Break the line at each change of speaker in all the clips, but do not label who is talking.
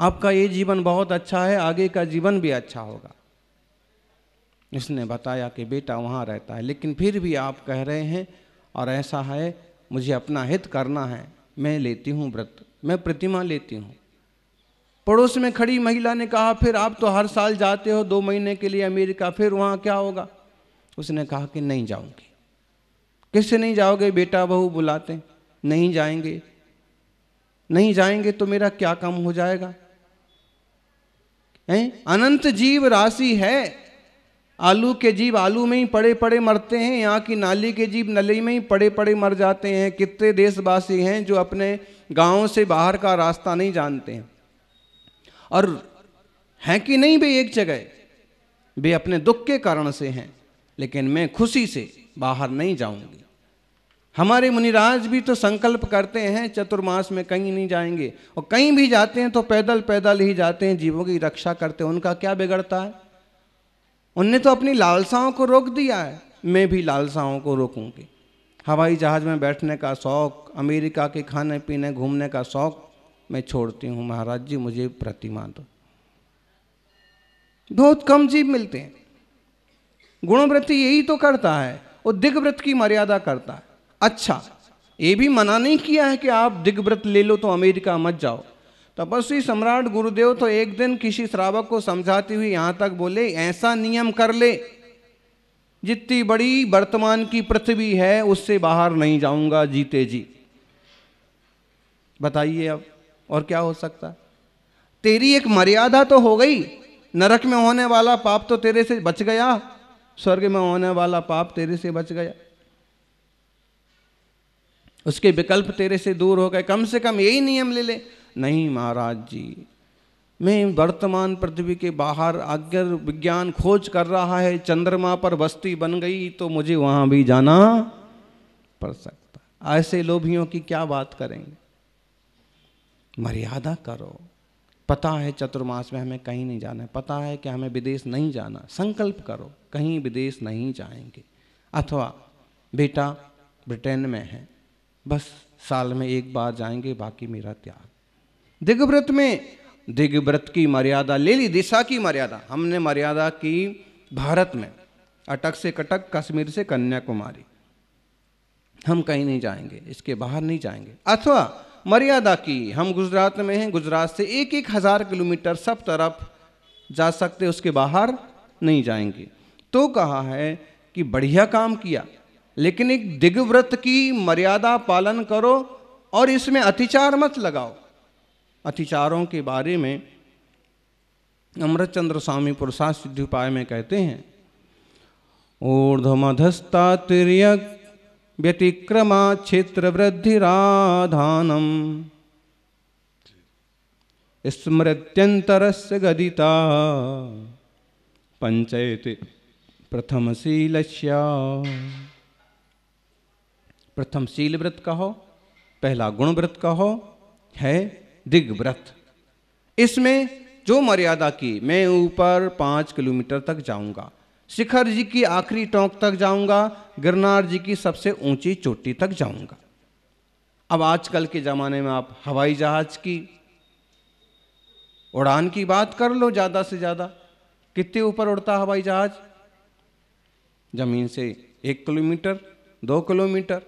आपका ये जीवन बहुत अच्छा है, आगे का जीवन भी अच्छा होगा। इसने बताया कि बेटा वहाँ रहता है, लेकिन फिर भी आप कह रहे हैं और ऐसा है, मुझे अपना हित करना है, मैं लेती हूँ व्रत, मैं प्रतिमा लेती हूँ। पड़ोस में खड़ी महिला ने कहा, फिर आप तो हर साल जाते हो 2 महीने के लिए अमेरिका, फिर वहाँ क्या होगा? उसने कहा कि नहीं जाऊंगी। किससे नहीं जाओगे? बेटा बहू बुलाते, नहीं जाएंगे। नहीं जाएंगे तो मेरा क्या काम हो जाएगा? अनंत जीव राशि है, आलू के जीव आलू में ही पड़े पड़े मरते हैं, यहाँ की नाली के जीव नली में ही पड़े पड़े मर जाते हैं। कितने देशवासी हैं जो अपने गांव से बाहर का रास्ता नहीं जानते हैं, और हैं कि नहीं वे एक जगह, वे अपने दुख के कारण से हैं, लेकिन मैं खुशी से बाहर नहीं जाऊंगी। हमारे मुनिराज भी तो संकल्प करते हैं चतुर्मास में कहीं नहीं जाएंगे, और कहीं भी जाते हैं तो पैदल पैदल ही जाते हैं, जीवों की रक्षा करते हैं। उनका क्या बिगड़ता है? उनने तो अपनी लालसाओं को रोक दिया है, मैं भी लालसाओं को रोकूंगी। हवाई जहाज में बैठने का शौक, अमेरिका के खाने पीने घूमने का शौक मैं छोड़ती हूँ। महाराज जी मुझे प्रतिमा दो। बहुत कम जीव मिलते हैं। गुणव्रती यही तो करता है, वो दिग्व्रत की मर्यादा करता है। अच्छा, ये भी मना नहीं किया है कि आप दिग्व्रत ले लो तो अमेरिका मत जाओ। तपस्वी सम्राट गुरुदेव तो एक दिन किसी श्रावक को समझाते हुए यहां तक बोले, ऐसा नियम कर ले, जितनी बड़ी वर्तमान की पृथ्वी है उससे बाहर नहीं जाऊंगा जीते जी। बताइए अब और क्या हो सकता? तेरी एक मर्यादा तो हो गई। नरक में होने वाला पाप तो तेरे से बच गया, स्वर्ग में होने वाला पाप तेरे से बच गया, उसके विकल्प तेरे से दूर हो गए। कम से कम यही नियम ले ले। नहीं महाराज जी, मैं वर्तमान पृथ्वी के बाहर, अगर विज्ञान खोज कर रहा है चंद्रमा पर बस्ती बन गई तो मुझे वहां भी जाना पड़ सकता। ऐसे लोभियों की क्या बात करेंगे? मर्यादा करो। पता है चतुर्मास में हमें कहीं नहीं जाना है, पता है कि हमें विदेश नहीं जाना, संकल्प करो कहीं विदेश नहीं जाएंगे। अथवा बेटा ब्रिटेन में है, बस साल में एक बार जाएंगे, बाकी मेरा त्याग। दिग्व्रत में दिग्व्रत की मर्यादा ले ली, दिशा की मर्यादा हमने मर्यादा की भारत में, अटक से कटक, कश्मीर से कन्याकुमारी, हम कहीं नहीं जाएंगे, इसके बाहर नहीं जाएंगे। अथवा मर्यादा की हम गुजरात में हैं, गुजरात से 1,000 किलोमीटर सब तरफ जा सकते, उसके बाहर नहीं जाएंगे। तो कहा है कि बढ़िया काम किया, लेकिन एक दिग्व्रत की मर्यादा पालन करो और इसमें अतिचार मत लगाओ। अतिचारों के बारे में अमृतचंद्र स्वामी पुरुषार्थ सिद्धि उपाय में कहते हैं, ऊर्ध्वमधस्ता तिर्यक व्यतिक्रमा क्षेत्र वृद्धिराधानम स्मृत्यंतरस्य गदिता पंचयति प्रथमशीलस्या। प्रथम शील व्रत कहो, पहला गुण व्रत कहो है दिग्व्रत। इसमें जो मर्यादा की, मैं ऊपर 5 किलोमीटर तक जाऊंगा, शिखर जी की आखिरी टोंक तक जाऊंगा, गिरनार जी की सबसे ऊंची चोटी तक जाऊंगा। अब आजकल के ज़माने में आप हवाई जहाज की उड़ान की बात कर लो, ज़्यादा से ज़्यादा कितने ऊपर उड़ता हवाई जहाज? जमीन से 1 किलोमीटर, 2 किलोमीटर।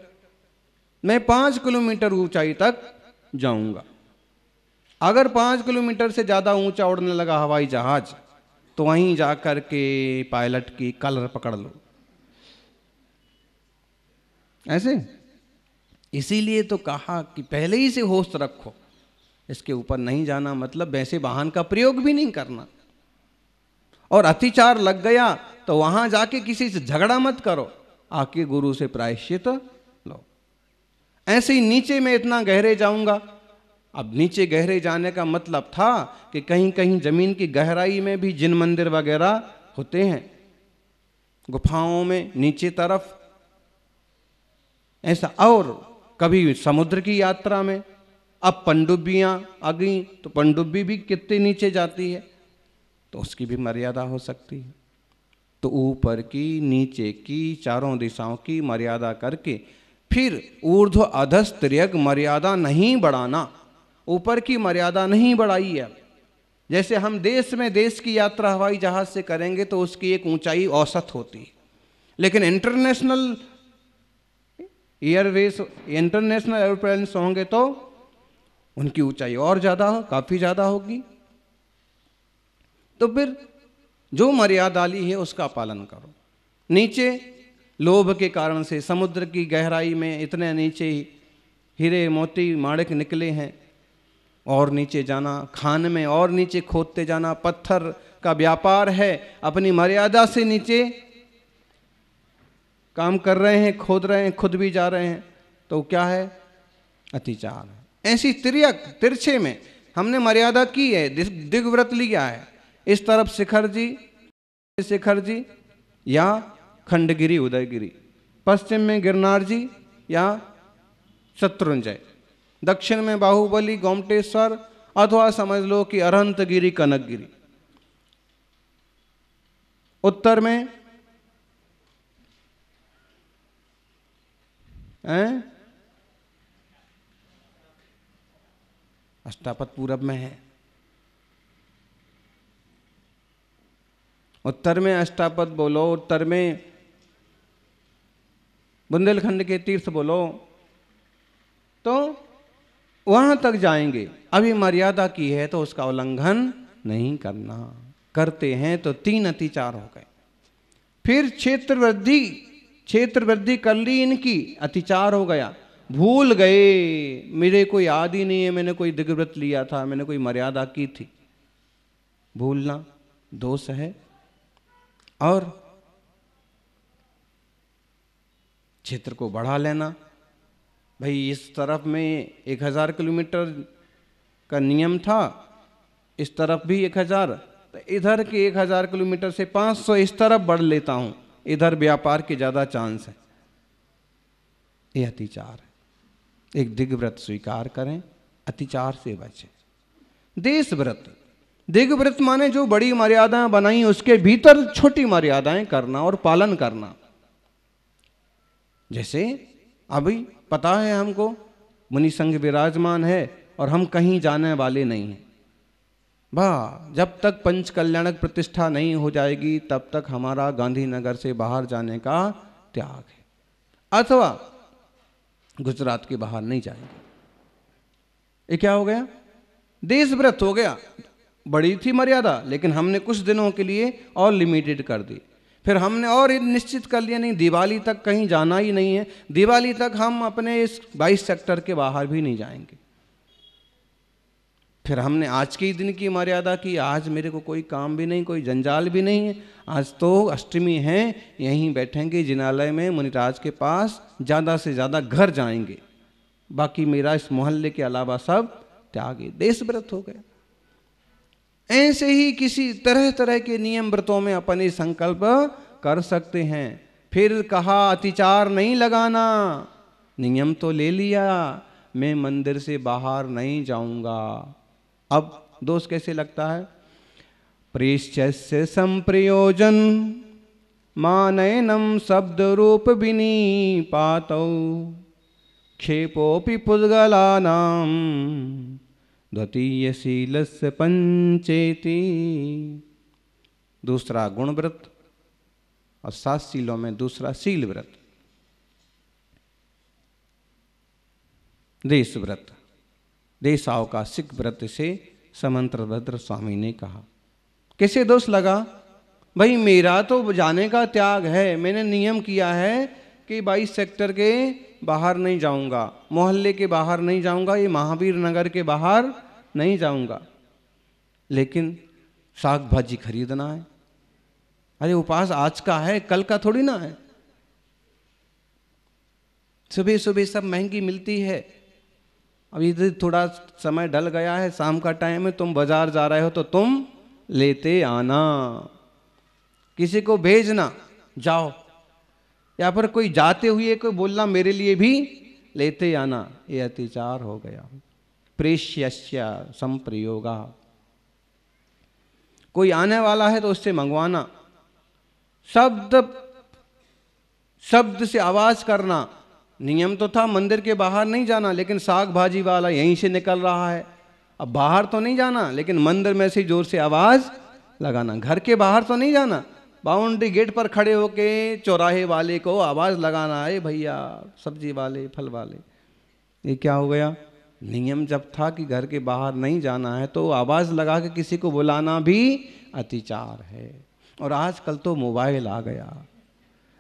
मैं 5 किलोमीटर ऊंचाई तक जाऊंगा। अगर 5 किलोमीटर से ज़्यादा ऊंचा उड़ने लगा हवाई जहाज, तो वहीं जाकर के पायलट की कलर पकड़ लो। ऐसे इसीलिए तो कहा कि पहले ही से होश रखो, इसके ऊपर नहीं जाना, मतलब वैसे वाहन का प्रयोग भी नहीं करना। और अतिचार लग गया तो वहां जाके किसी से झगड़ा मत करो, आके गुरु से प्रायश्चित लो। ऐसे ही नीचे में इतना गहरे जाऊंगा। अब नीचे गहरे जाने का मतलब था कि कहीं कहीं जमीन की गहराई में भी जिन मंदिर वगैरह होते हैं, गुफाओं में नीचे तरफ ऐसा। और कभी समुद्र की यात्रा में, अब पनडुब्बियां आ गई तो पनडुब्बी भी कितने नीचे जाती है, तो उसकी भी मर्यादा हो सकती है। तो ऊपर की, नीचे की, चारों दिशाओं की मर्यादा करके फिर ऊर्ध्व अधस तिर्यक मर्यादा नहीं बढ़ाना। ऊपर की मर्यादा नहीं बढ़ाई है, जैसे हम देश में देश की यात्रा हवाई जहाज से करेंगे तो उसकी एक ऊंचाई औसत होती है, लेकिन इंटरनेशनल एयरवेज, इंटरनेशनल एयरप्लेन्स होंगे तो उनकी ऊंचाई और ज़्यादा हो, काफ़ी ज़्यादा होगी। तो फिर जो मर्यादा ली है उसका पालन करो। नीचे लोभ के कारण से समुद्र की गहराई में इतने नीचे हीरे मोती माणिक निकले हैं, और नीचे जाना, खान में और नीचे खोदते जाना, पत्थर का व्यापार है, अपनी मर्यादा से नीचे काम कर रहे हैं, खोद रहे हैं, खुद भी जा रहे हैं, तो क्या है? अतिचार है। ऐसी तिरछे में हमने मर्यादा की है, दिग्व्रत लिया है। इस तरफ शिखर जी या खंडगिरी उदयगिरी, पश्चिम में गिरनार जी या शत्रुंजय, दक्षिण में बाहुबली गोमटेश्वर, अथवा समझ लो कि अरहंतगिरी कनकगिरी, उत्तर में अष्टापद पूरब में है, उत्तर में अष्टापद बोलो, उत्तर में बुंदेलखंड के तीर्थ बोलो, तो वहां तक जाएंगे। अभी मर्यादा की है तो उसका उल्लंघन नहीं करना, करते हैं तो 3 अतिचार हो गए। फिर क्षेत्र वृद्धि कर ली इनकी, अतिचार हो गया। भूल गए, मेरे को याद ही नहीं है मैंने कोई दिग्व्रत लिया था, मैंने कोई मर्यादा की थी। भूलना दोष है। और क्षेत्र को बढ़ा लेना, भाई इस तरफ में 1000 किलोमीटर का नियम था, इस तरफ भी 1000, तो इधर के 1000 किलोमीटर से 500 इस तरफ बढ़ लेता हूं, इधर व्यापार के ज्यादा चांस है। ये अतिचार है। एक दिग्व्रत स्वीकार करें, अतिचार से बचें। देशव्रत, दिग्व्रत माने जो बड़ी मर्यादाएं बनाई उसके भीतर छोटी मर्यादाएं करना और पालन करना। जैसे अभी पता है हमको मुनि संघ विराजमान है और हम कहीं जाने वाले नहीं हैं, जब तक पंच कल्याणक प्रतिष्ठा नहीं हो जाएगी तब तक हमारा गांधीनगर से बाहर जाने का त्याग है, अथवा गुजरात के बाहर नहीं जाएंगे। ये क्या हो गया? देशव्रत हो गया। बड़ी थी मर्यादा, लेकिन हमने कुछ दिनों के लिए और लिमिटेड कर दी। फिर हमने और निश्चित कर लिया, नहीं दिवाली तक कहीं जाना ही नहीं है, दिवाली तक हम अपने इस 22 सेक्टर के बाहर भी नहीं जाएंगे। फिर हमने आज के दिन की मर्यादा की, आज मेरे को कोई काम भी नहीं, कोई जंजाल भी नहीं है, आज तो अष्टमी है, यहीं बैठेंगे जिनालय में मुनिराज के पास, ज़्यादा से ज़्यादा घर जाएंगे, बाकी मेरा इस मोहल्ले के अलावा सब त्यागी। देशव्रत हो गया। ऐसे ही किसी तरह तरह के नियम व्रतों में अपने संकल्प कर सकते हैं। फिर कहा अतिचार नहीं लगाना, नियम तो ले लिया, मैं मंदिर से बाहर नहीं जाऊंगा। अब दोष कैसे लगता है? प्रेष्यस्य संप्रयोजन मानयनम शब्द रूप विनिपातौ क्षेपोपि पुद्गलानां द्वितीयशीलस्य पंचेति। दूसरा गुणव्रत और 7 शीलों में दूसरा शील व्रत। देशव्रत, देशावकाशिक व्रत से समंत्रभद्र स्वामी ने कहा। कैसे दोष लगा? भाई मेरा तो जाने का त्याग है, मैंने नियम किया है कि 22 सेक्टर के बाहर नहीं जाऊंगा, मोहल्ले के बाहर नहीं जाऊंगा, ये महावीर नगर के बाहर नहीं जाऊंगा, लेकिन साग भाजी खरीदना है। अरे उपवास आज का है, कल का थोड़ी ना है। सुबह सुबह सब महंगी मिलती है, अभी थोड़ा समय ढल गया है, शाम का टाइम है, तुम बाजार जा रहे हो तो तुम लेते आना, किसी को भेजना जाओ, या फिर कोई जाते हुए कोई बोलना मेरे लिए भी लेते आना। ये अतिचार हो गया। प्रेष्यस्य संप्रयोगा, कोई आने वाला है तो उससे मंगवाना, शब्द से आवाज करना। नियम तो था मंदिर के बाहर नहीं जाना, लेकिन साग भाजी वाला यहीं से निकल रहा है, अब बाहर तो नहीं जाना, लेकिन मंदिर में से जोर से आवाज लगाना। घर के बाहर तो नहीं जाना, बाउंड्री गेट पर खड़े होके चौराहे वाले को आवाज लगाना, है भैया सब्जी वाले, फल वाले। ये क्या हो गया? नियम जब था कि घर के बाहर नहीं जाना है, तो आवाज लगा के किसी को बुलाना भी अतिचार है। और आजकल तो मोबाइल आ गया,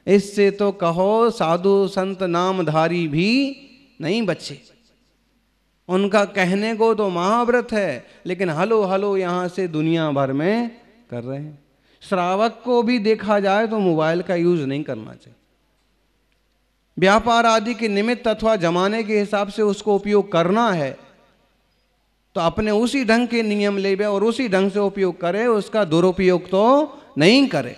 इससे तो कहो साधु संत नामधारी भी नहीं बचे। उनका कहने को तो महाव्रत है, लेकिन हलो हलो यहां से दुनिया भर में कर रहे हैं। श्रावक को भी देखा जाए तो मोबाइल का यूज नहीं करना चाहिए। व्यापार आदि के निमित्त अथवा जमाने के हिसाब से उसको उपयोग करना है, तो अपने उसी ढंग के नियम ले और उसी ढंग से उपयोग करे, उसका दुरुपयोग तो नहीं करे।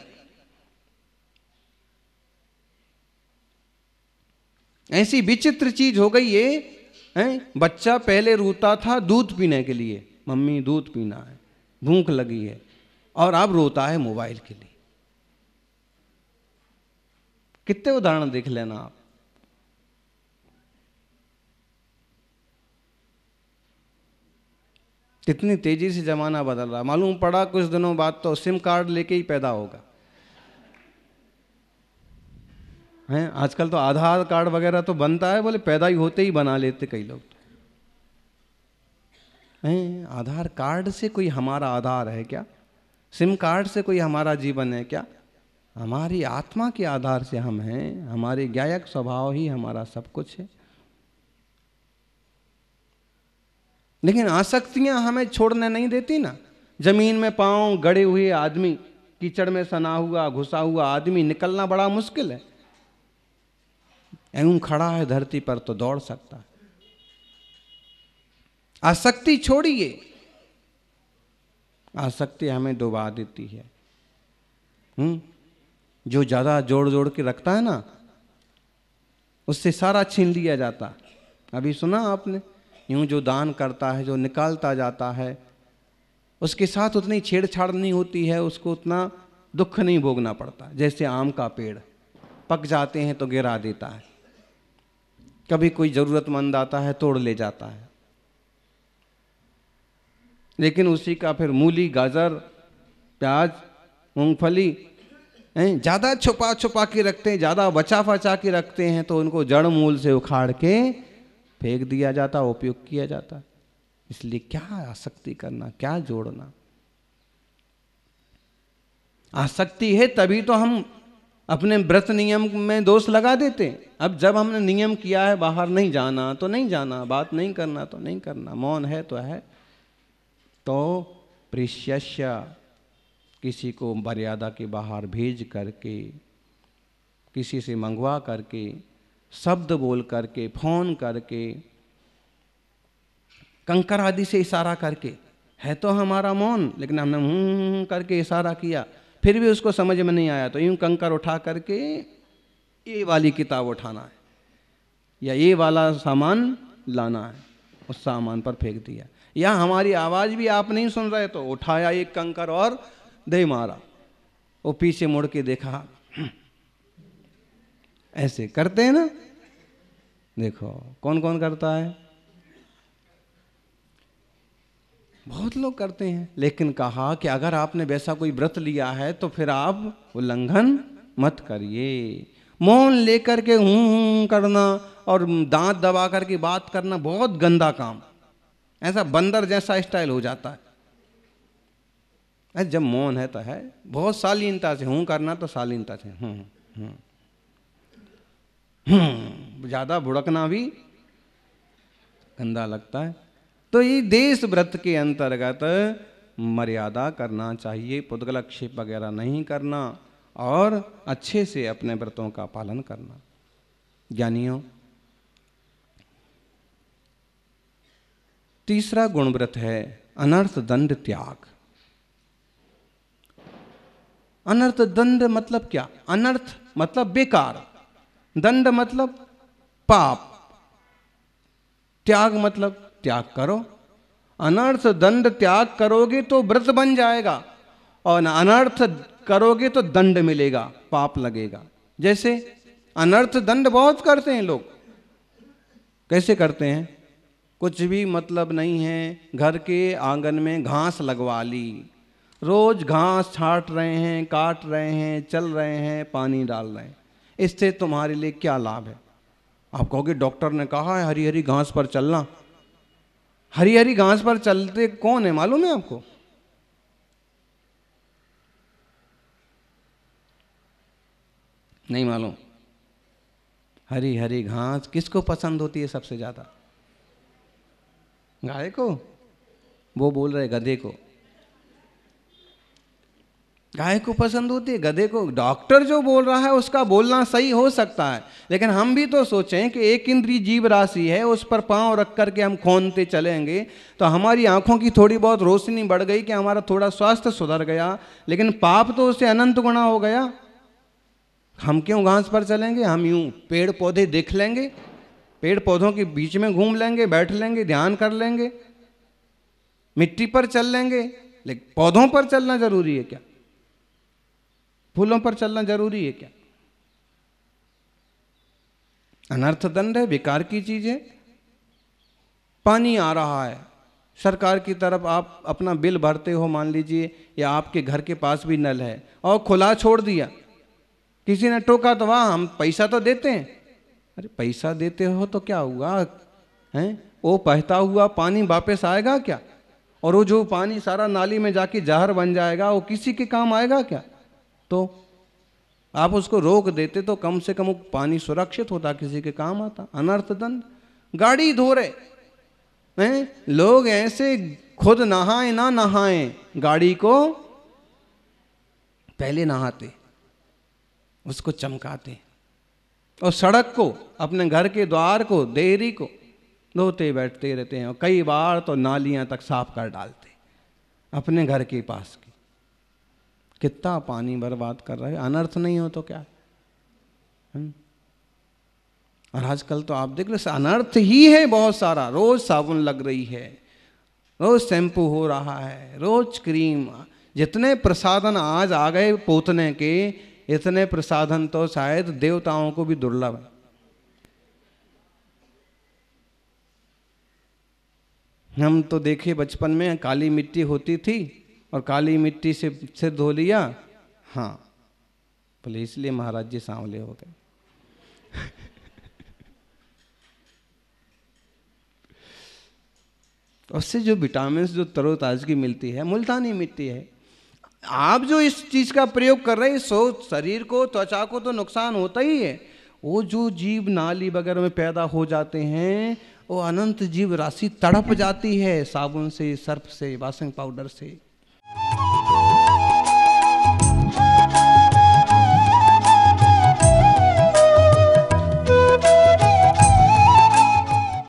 ऐसी विचित्र चीज हो गई ये है। बच्चा पहले रोता था दूध पीने के लिए, मम्मी दूध पीना है, भूख लगी है, और अब रोता है मोबाइल के लिए। कितने उदाहरण देख लेना आप। कितनी तेजी से जमाना बदल रहा। मालूम पड़ा कुछ दिनों बाद तो सिम कार्ड लेके ही पैदा होगा। हैं, आजकल तो आधार कार्ड वगैरह तो बनता है, बोले पैदा ही होते ही बना लेते कई लोग तो। हैं, आधार कार्ड से कोई हमारा आधार है क्या? सिम कार्ड से कोई हमारा जीवन है क्या? हमारी आत्मा के आधार से हम हैं। हमारे ज्ञायक स्वभाव ही हमारा सब कुछ है। लेकिन आसक्तियां हमें छोड़ने नहीं देती ना। जमीन में पांव गड़े हुए आदमी, कीचड़ में सना हुआ घुसा हुआ आदमी, निकलना बड़ा मुश्किल है। यूं खड़ा है धरती पर तो दौड़ सकता है। आसक्ति छोड़िए, आसक्ति हमें डुबा देती है। जो ज्यादा जोड़ जोड़ के रखता है ना, उससे सारा छीन लिया जाता। अभी सुना आपने, यूं जो दान करता है, जो निकालता जाता है, उसके साथ उतनी छेड़छाड़ नहीं होती है, उसको उतना दुख नहीं भोगना पड़ता। जैसे आम का पेड़ पक जाते हैं तो गिरा देता है, कभी कोई जरूरतमंद आता है तोड़ ले जाता है, लेकिन उसी का फिर मूली, गाजर, प्याज, मूंगफली ज़्यादा छुपा छुपा के रखते हैं, ज़्यादा बचा बचा के रखते हैं, तो उनको जड़ मूल से उखाड़ के फेंक दिया जाता, उपयोग किया जाता। इसलिए क्या आसक्ति करना, क्या जोड़ना। आसक्ति है तभी तो हम अपने व्रत नियम में दोष लगा देते हैं। अब जब हमने नियम किया है बाहर नहीं जाना तो नहीं जाना, बात नहीं करना तो नहीं करना, मौन है तो है। तो प्रियश्य, किसी को मर्यादा के बाहर भेज करके, किसी से मंगवा करके, शब्द बोल करके, फोन करके, कंकर आदि से इशारा करके, है तो हमारा मौन, लेकिन हमने करके इशारा किया, फिर भी उसको समझ में नहीं आया, तो यूं कंकर उठा करके ये वाली किताब उठाना है या ये वाला सामान लाना है, उस सामान पर फेंक दिया। या हमारी आवाज़ भी आप नहीं सुन रहे तो उठाया एक कंकर और दे मारा, वो पीछे मुड़ के देखा। ऐसे करते हैं ना, देखो कौन कौन करता है, बहुत लोग करते हैं। लेकिन कहा कि अगर आपने वैसा कोई व्रत लिया है तो फिर आप उल्लंघन मत करिए। मौन लेकर के हूं करना और दांत दबा करके बात करना बहुत गंदा काम, ऐसा बंदर जैसा स्टाइल हो जाता है। जब मौन है तो है, बहुत शालीनता से हूं करना, तो शालीनता से ज्यादा भुड़कना भी गंदा लगता है। तो ये देश व्रत के अंतर्गत मर्यादा करना चाहिए, पुद्गलक्षेप वगैरह नहीं करना और अच्छे से अपने व्रतों का पालन करना। ज्ञानियों, तीसरा गुण व्रत है अनर्थ दंड त्याग। अनर्थ दंड मतलब क्या? अनर्थ मतलब बेकार, दंड मतलब पाप, त्याग मतलब त्याग करो। अनर्थ दंड त्याग करोगे तो व्रत बन जाएगा, और अनर्थ करोगे तो दंड मिलेगा, पाप लगेगा। जैसे अनर्थ दंड बहुत करते हैं लोग। कैसे करते हैं? कुछ भी मतलब नहीं है। घर के आंगन में घास लगवा ली, रोज घास छाट रहे हैं, काट रहे हैं, चल रहे हैं, पानी डाल रहे हैं, इससे तुम्हारे लिए क्या लाभ है? आप कहोगे डॉक्टर ने कहा है हरी हरी घास पर चलना। हरी हरी घास पर चलते कौन है मालूम है आपको? नहीं मालूम। हरी हरी घास किसको पसंद होती है सबसे ज्यादा? गाय को? वो बोल रहे गधे को। गाय को पसंद होती है, गधे को? डॉक्टर जो बोल रहा है उसका बोलना सही हो सकता है, लेकिन हम भी तो सोचें कि एक इंद्रिय जीव राशि है, उस पर पांव रख करके हम खोनते चलेंगे तो हमारी आंखों की थोड़ी बहुत रोशनी बढ़ गई कि हमारा थोड़ा स्वास्थ्य सुधर गया, लेकिन पाप तो उससे अनंत गुना हो गया। हम क्यों घास पर चलेंगे? हम यूं पेड़ पौधे देख लेंगे, पेड़ पौधों के बीच में घूम लेंगे, बैठ लेंगे, ध्यान कर लेंगे, मिट्टी पर चल लेंगे, लेकिन पौधों पर चलना जरूरी है क्या? फूलों पर चलना जरूरी है क्या? अनर्थ दंड है, बेकार की चीज है। पानी आ रहा है सरकार की तरफ, आप अपना बिल भरते हो मान लीजिए, या आपके घर के पास भी नल है और खुला छोड़ दिया, किसी ने टोका तो वाह हम पैसा तो देते हैं। अरे पैसा देते हो तो क्या हुआ है? वो बहता हुआ पानी वापस आएगा क्या? और वो जो पानी सारा नाली में जाके जहर बन जाएगा, वो किसी के काम आएगा क्या? तो आप उसको रोक देते तो कम से कम वो पानी सुरक्षित होता, किसी के काम आता। अनर्थ दंड। गाड़ी धो रहे हैं लोग, ऐसे खुद नहाए ना नहाए, गाड़ी को पहले नहाते, उसको चमकाते, और सड़क को, अपने घर के द्वार को, देहरी को धोते बैठते रहते हैं, और कई बार तो नालियां तक साफ कर डालते अपने घर के पास की। कितना पानी बर्बाद कर रहे हैं। अनर्थ नहीं हो तो क्या? और आजकल तो आप देख लो अनर्थ ही है बहुत सारा। रोज साबुन लग रही है, रोज शैम्पू हो रहा है, रोज क्रीम। जितने प्रसाधन आज आ गए पोतने के, इतने प्रसाधन तो शायद देवताओं को भी दुर्लभ है। हम तो देखे बचपन में काली मिट्टी होती थी और काली मिट्टी से सिर धो लिया, हाँ बोले इसलिए महाराज जी सांवले हो गए। उससे जो विटामिन, जो तरोताजगी मिलती है, मुल्तानी मिट्टी है। आप जो इस चीज का प्रयोग कर रहे हैं, सो शरीर को, त्वचा को तो नुकसान होता ही है। वो जो जीव नाली वगैरह में पैदा हो जाते हैं, वो अनंत जीव राशि तड़प जाती है साबुन से, सर्फ से, वॉशिंग पाउडर से।